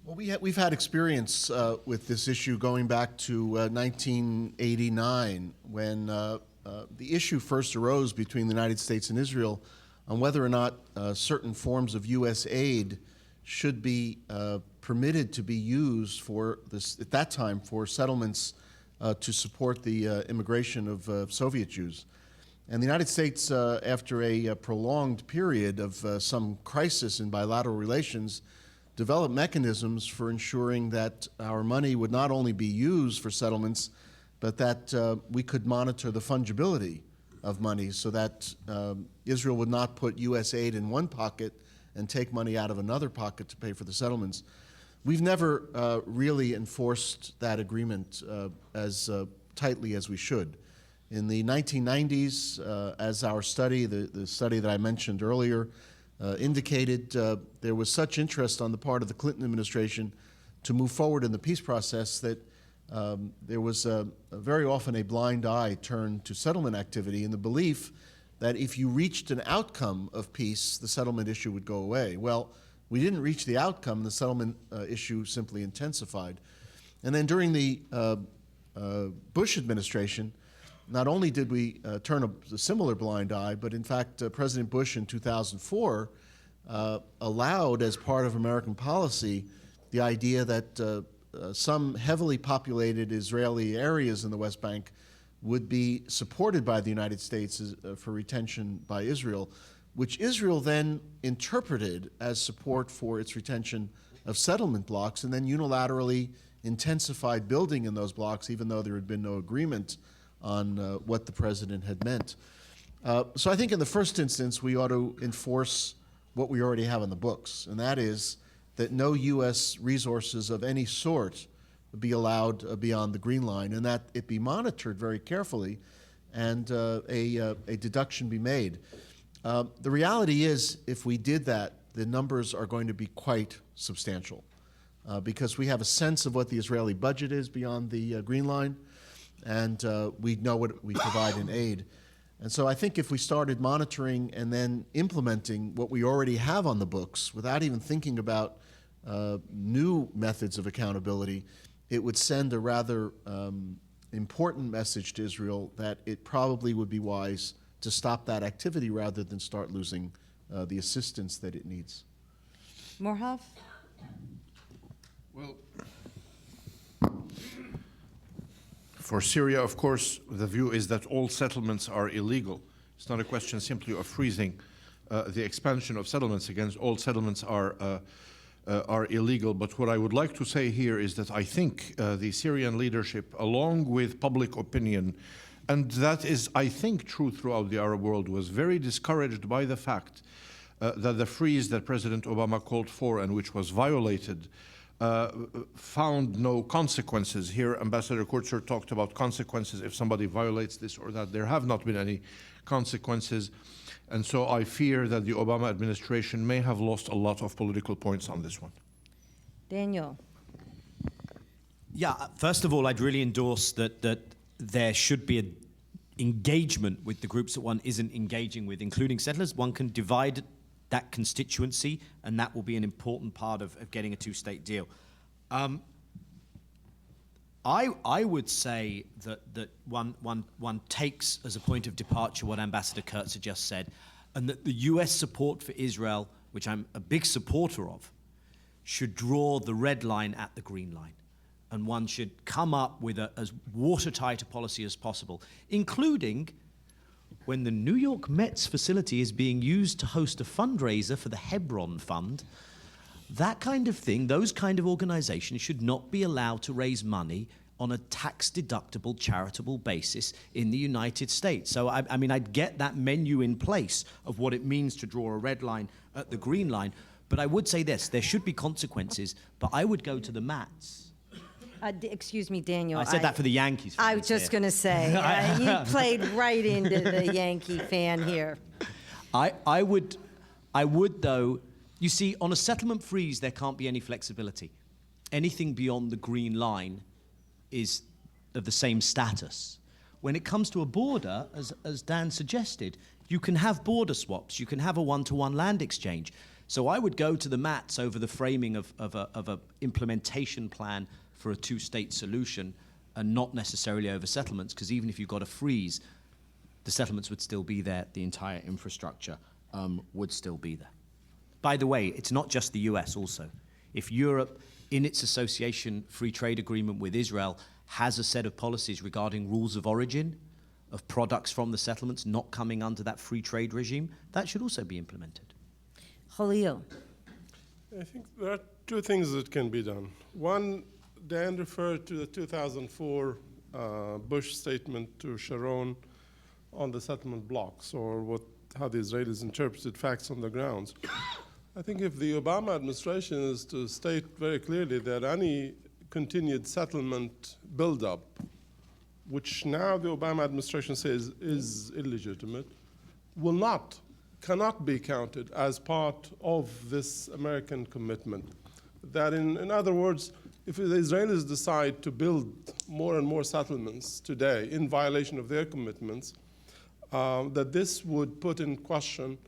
Well, we've had experience with this issue going back to 1989, when the issue first arose between the United States and Israel on whether or not certain forms of U.S. aid should be permitted to be used for this, at that time, for settlements to support the immigration of Soviet Jews. And the United States, after a prolonged period of some crisis in bilateral relations, developed mechanisms for ensuring that our money would not only be used for settlements, but that we could monitor the fungibility of money so that Israel would not put U.S. aid in one pocket and take money out of another pocket to pay for the settlements. We've never really enforced that agreement as tightly as we should. In the 1990s, as our study, the study that I mentioned earlier, indicated, there was such interest on the part of the Clinton administration to move forward in the peace process that there was very often a blind eye turned to settlement activity in the belief that if you reached an outcome of peace, the settlement issue would go away. Well, we didn't reach the outcome. The settlement issue simply intensified. And then during the Bush administration, not only did we turn a similar blind eye, but in fact, President Bush in 2004 allowed, as part of American policy, the idea that some heavily populated Israeli areas in the West Bank would be supported by the United States for retention by Israel, which Israel then interpreted as support for its retention of settlement blocks, and then unilaterally intensified building in those blocks, even though there had been no agreement on what the president had meant. So I think in the first instance, we ought to enforce what we already have on the books, and that is that no U.S. resources of any sort be allowed beyond the Green Line, and that it be monitored very carefully and a deduction be made. The reality is, if we did that, the numbers are going to be quite substantial because we have a sense of what the Israeli budget is beyond the Green Line, and we know what we provide in aid. And so I think if we started monitoring and then implementing what we already have on the books without even thinking about new methods of accountability, it would send a rather important message to Israel that it probably would be wise to stop that activity rather than start losing the assistance that it needs. Murhaf? Well, for Syria, of course, the view is that all settlements are illegal. It's not a question simply of freezing the expansion of settlements. Against all settlements are illegal. But what I would like to say here is that I think the Syrian leadership, along with public opinion, and that is, I think, true throughout the Arab world, was very discouraged by the fact that the freeze that President Obama called for and which was violated found no consequences. Here, Ambassador Kurtzer talked about consequences if somebody violates this or that. There have not been any consequences. And so I fear that the Obama administration may have lost a lot of political points on this one. Daniel? Yeah, first of all, I'd really endorse that there should be an engagement with the groups that one isn't engaging with, including settlers. One can divide that constituency, and that will be an important part of getting a two-state deal. I would say that one takes as a point of departure what Ambassador Kurtzer just said, and that the US support for Israel, which I'm a big supporter of, should draw the red line at the green line. And one should come up with as watertight a policy as possible, including when the New York Mets facility is being used to host a fundraiser for the Hebron Fund. That kind of thing, those kind of organizations should not be allowed to raise money on a tax-deductible, charitable basis in the United States. So, I mean, I'd get that menu in place of what it means to draw a red line at the green line. But I would say this, there should be consequences, but I would go to the mats. Excuse me, Daniel. I said that for the Yankees. I was just going to say, you played right into the Yankee fan here. I would though, you see, on a settlement freeze, there can't be any flexibility. Anything beyond the green line is of the same status. When it comes to a border, as Dan suggested, you can have border swaps, you can have a one-to-one land exchange. So I would go to the mats over the framing of a implementation plan for a two-state solution and not necessarily over settlements, because even if you got a freeze, the settlements would still be there, the entire infrastructure would still be there. By the way, it's not just the US also. If Europe, in its association free trade agreement with Israel, has a set of policies regarding rules of origin of products from the settlements not coming under that free trade regime, that should also be implemented. Khalil. I think there are two things that can be done. One, Dan referred to the 2004 Bush statement to Sharon on the settlement blocks, or how the Israelis interpreted facts on the grounds. I think if the Obama administration is to state very clearly that any continued settlement buildup, which now the Obama administration says is illegitimate, cannot be counted as part of this American commitment. That in other words, if the Israelis decide to build more and more settlements today in violation of their commitments, that this would put in question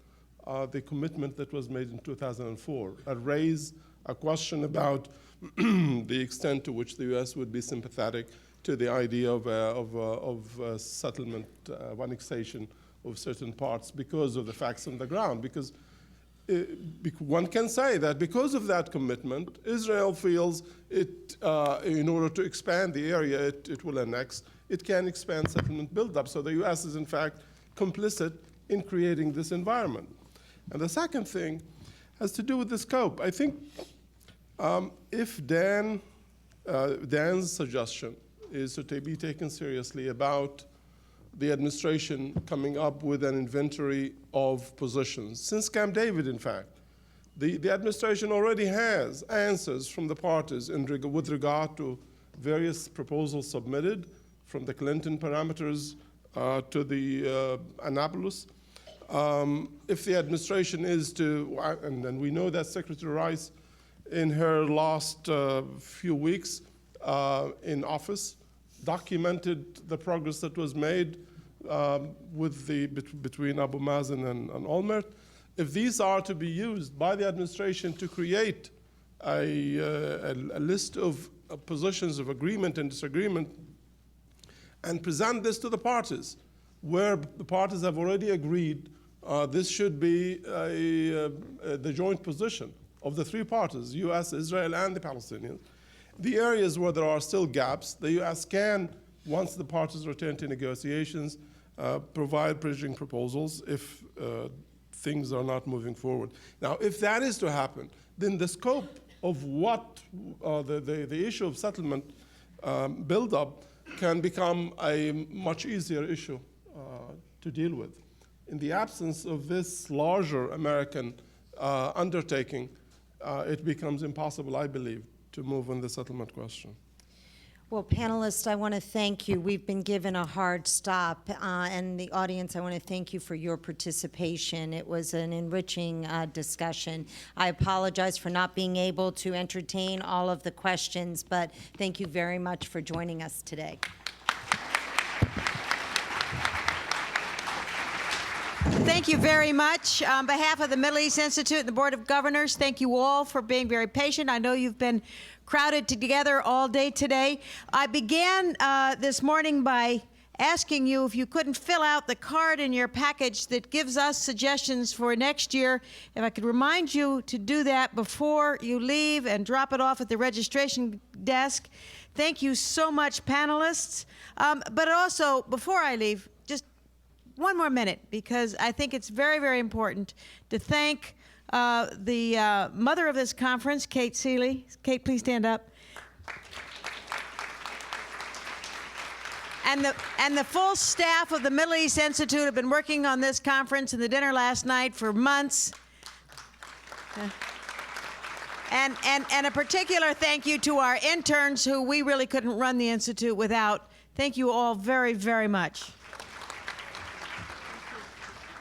the commitment that was made in 2004, and raise a question about the extent to which the U.S. would be sympathetic to the idea of settlement, of annexation of certain parts because of the facts on the ground. Because one can say that because of that commitment, Israel feels it, in order to expand the area it will annex, it can expand settlement buildup. So the U.S. is in fact complicit in creating this environment. And the second thing has to do with the scope. I think if Dan's suggestion is to be taken seriously about the administration coming up with an inventory of positions, since Camp David, in fact, the administration already has answers from the parties with regard to various proposals submitted, from the Clinton parameters to the Annapolis. If the administration is to, and we know that Secretary Rice, in her last few weeks in office, documented the progress that was made between Abu Mazen and Olmert. If these are to be used by the administration to create a list of positions of agreement and disagreement and present this to the parties, where the parties have already agreed this should be the joint position of the three parties, U.S., Israel, and the Palestinians. The areas where there are still gaps, the U.S. can, once the parties return to negotiations, provide bridging proposals if things are not moving forward. Now, if that is to happen, then the scope of what the issue of settlement buildup can become a much easier issue to deal with. In the absence of this larger American undertaking, it becomes impossible, I believe, to move on the settlement question. Well, panelists, I want to thank you. We've been given a hard stop, and the audience, I want to thank you for your participation. It was an enriching discussion. I apologize for not being able to entertain all of the questions, but thank you very much for joining us today. Thank you very much. On behalf of the Middle East Institute and the Board of Governors, thank you all for being very patient. I know you've been crowded together all day today. I began this morning by asking you if you couldn't fill out the card in your package that gives us suggestions for next year. If I could remind you to do that before you leave and drop it off at the registration desk. Thank you so much, panelists. But also, before I leave, just one more minute, because I think it's very, very important to thank the mother of this conference, Kate Seeley. Kate, please stand up. And the full staff of the Middle East Institute have been working on this conference and the dinner last night for months. And a particular thank you to our interns, who we really couldn't run the Institute without. Thank you all very, very much.